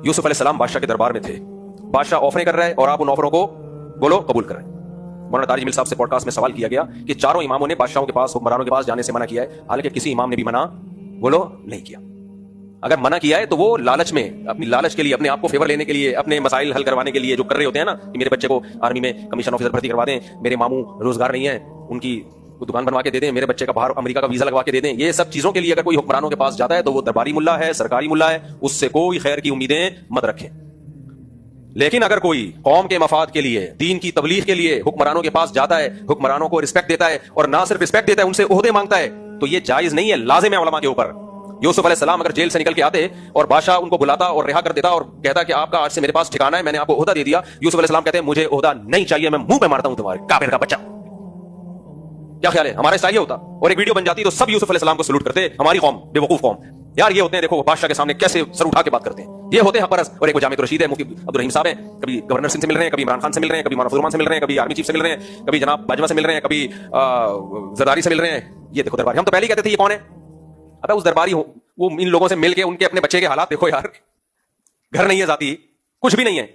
यूसुफ अलैहिस्सलाम बादशाह के दरबार में थे, बादशाह ऑफरें कर रहा है और आप उन ऑफरों को बोलो कबूल कर रहे हैं। मौलाना तारिक जमील साहब से पॉडकास्ट में सवाल किया गया कि चारों इमामों ने बादशाहों के पास, हुक्मरानों के पास जाने से मना किया है, हालांकि किसी इमाम ने भी मना बोलो नहीं किया। अगर मना किया है तो वो लालच में, अपनी लालच के लिए, अपने आप को फेवर लेने के लिए, अपने मसाइल हल करवाने के लिए जो कर रहे होते हैं ना, कि मेरे बच्चे को आर्मी में कमीशन ऑफिसर भर्ती करवा दें, मेरे मामू रोजगार नहीं है उनकी दुकान बनवा के दे दें, मेरे बच्चे का बाहर अमेरिका का वीजा लगवा के दे दें, ये सब चीजों के लिए अगर कोई हुक्मरानों के पास जाता है तो वो दरबारी मुल्ला है, सरकारी मुल्ला है, उससे कोई खैर की उम्मीदें मत रखें। लेकिन अगर कोई कौम के मफाद के लिए, दीन की तबलीग के लिए हुक्मरानों के पास जाता है, हुक्मरानों को रिस्पेक्ट देता है और ना सिर्फ रिस्पेक्ट देता है, उनसे ओहदे मांगता है, तो ये जायज नहीं है, लाजिम है उलमा के ऊपर। यूसुफ अलैहिस्सलाम अगर जेल से निकल के आते और बादशाह उनको बुलाता और रिहा कर देता और कहता कि आपका आज से मेरे पास ठिकाना है, मैंने आपको ओहदा दे दिया, यूसुफ अलैहिस्सलाम कहते हैं मुझे ओहदा नहीं चाहिए, मैं मुंह पे मारता हूं तुम्हारे काफिर का बच्चा। क्या ख्याल है, हमारा स्टाइल ये होता? और एक वीडियो बन जाती तो सब यूसुफ अलैहिस्सलाम को सलूट करते, हमारी कौम बेवकूफ कौम यार, ये होते हैं देखो बादशाह के सामने कैसे सर उठा के बात करते हैं, ये होते हैं हपरस। और एक जामिद रशीद है, मुफ्ती अब्दुल रहीम साहब हैं, कभी गवर्नर सिंह से मिल रहे हैं, कभी इमरान खान से मिल रहे हैं, कभी मौलाना से मिल रहे हैं, कभी आर्मी चीफ से मिल रहे हैं, कभी जनाब बाजवा से मिल रहे हैं, कभी जरदारी से मिल रहे हैं। ये देखो दरबारी, हम तो पहले ही कहते थे ये कौन है। अबे उस दरबारी वो इन लोगों से मिल के उनके अपने बच्चे के हालात देखो यार, घर नहीं है, जाती कुछ भी नहीं है।